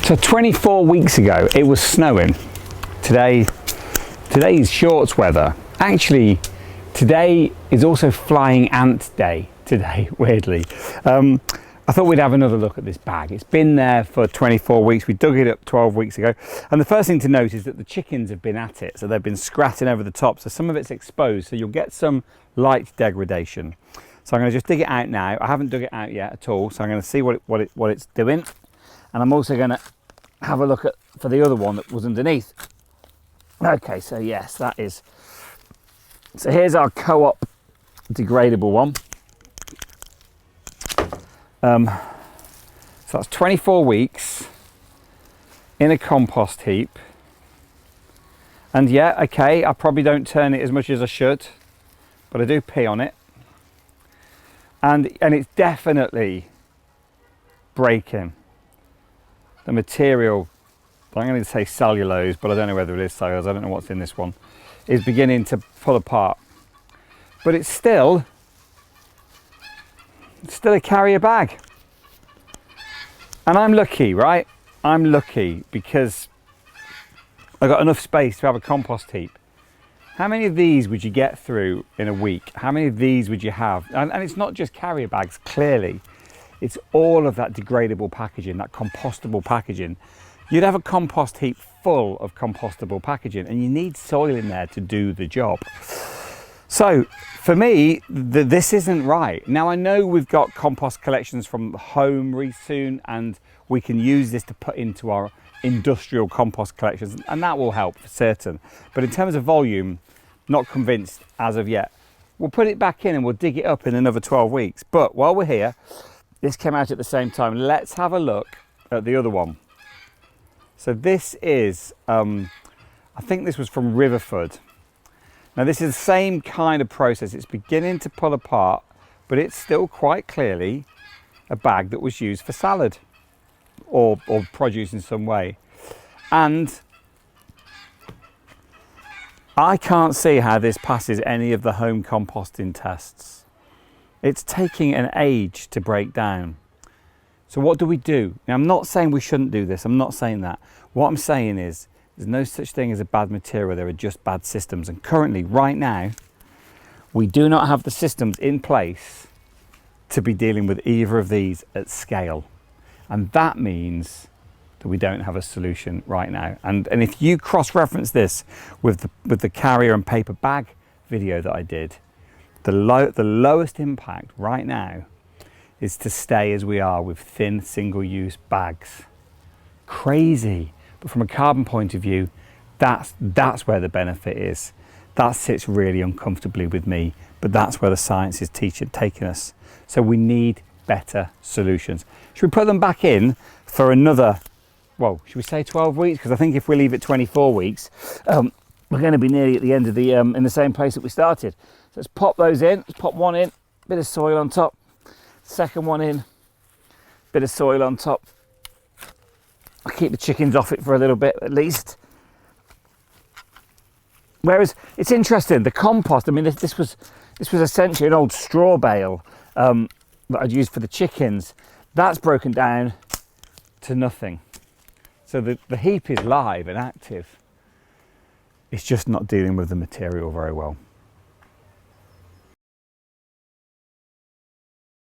So 24 weeks ago, it was snowing. Today's shorts weather. Actually, today is also flying ant day today, weirdly. I thought we'd have another look at this bag. It's been there for 24 weeks. We dug it up 12 weeks ago. And the first thing to note is that the chickens have been at it. So they've been scratching over the top. So some of it's exposed. So you'll get some light degradation. So I'm going to just dig it out now. I haven't dug it out yet at all. So I'm going to see what it's doing. And I'm also going to have a look for the other one that was underneath. Okay, so yes, that is. So here's our co-op degradable one. So that's 24 weeks in a compost heap. And yeah, okay, I probably don't turn it as much as I should, but I do pee on it. And it's definitely breaking. The material, I'm going to say cellulose, but I don't know whether it is cellulose. I don't know what's in this one. Is beginning to pull apart. But it's still a carrier bag. And I'm lucky, right? I'm lucky because I've got enough space to have a compost heap. How many of these would you get through in a week? How many of these would you have? And it's not just carrier bags, clearly. It's all of that degradable packaging, that compostable packaging. You'd have a compost heap full of compostable packaging, and you need soil in there to do the job. So for me, this isn't right. Now I know we've got compost collections from home really soon, and we can use this to put into our industrial compost collections, and that will help for certain. But in terms of volume, not convinced as of yet. We'll put it back in and we'll dig it up in another 12 weeks. But while we're here, this came out at the same time. Let's have a look at the other one. So this is, I think this was from Riverford. Now this is the same kind of process. It's beginning to pull apart, but it's still quite clearly a bag that was used for salad or produce in some way. And I can't see how this passes any of the home composting tests. It's taking an age to break down. So what do we do? Now, I'm not saying we shouldn't do this. I'm not saying that. What I'm saying is there's no such thing as a bad material. There are just bad systems. And currently, right now, we do not have the systems in place to be dealing with either of these at scale. And that means that we don't have a solution right now. And if you cross-reference this with the carrier and paper bag video that I did, the lowest impact right now is to stay as we are with thin single-use bags. Crazy, but from a carbon point of view, that's where the benefit is. That sits really uncomfortably with me, but that's where the science is taking us. So we need better solutions. Should we put them back in for another, well, should we say 12 weeks? Because I think if we leave it 24 weeks, we're going to be nearly at the end of the, in the same place that we started. So let's pop those in. Let's pop one in, bit of soil on top. Second one in, bit of soil on top. I'll keep the chickens off it for a little bit at least. Whereas it's interesting, the compost, I mean, this was essentially an old straw bale that I'd used for the chickens. That's broken down to nothing. So the heap is live and active. It's just not dealing with the material very well.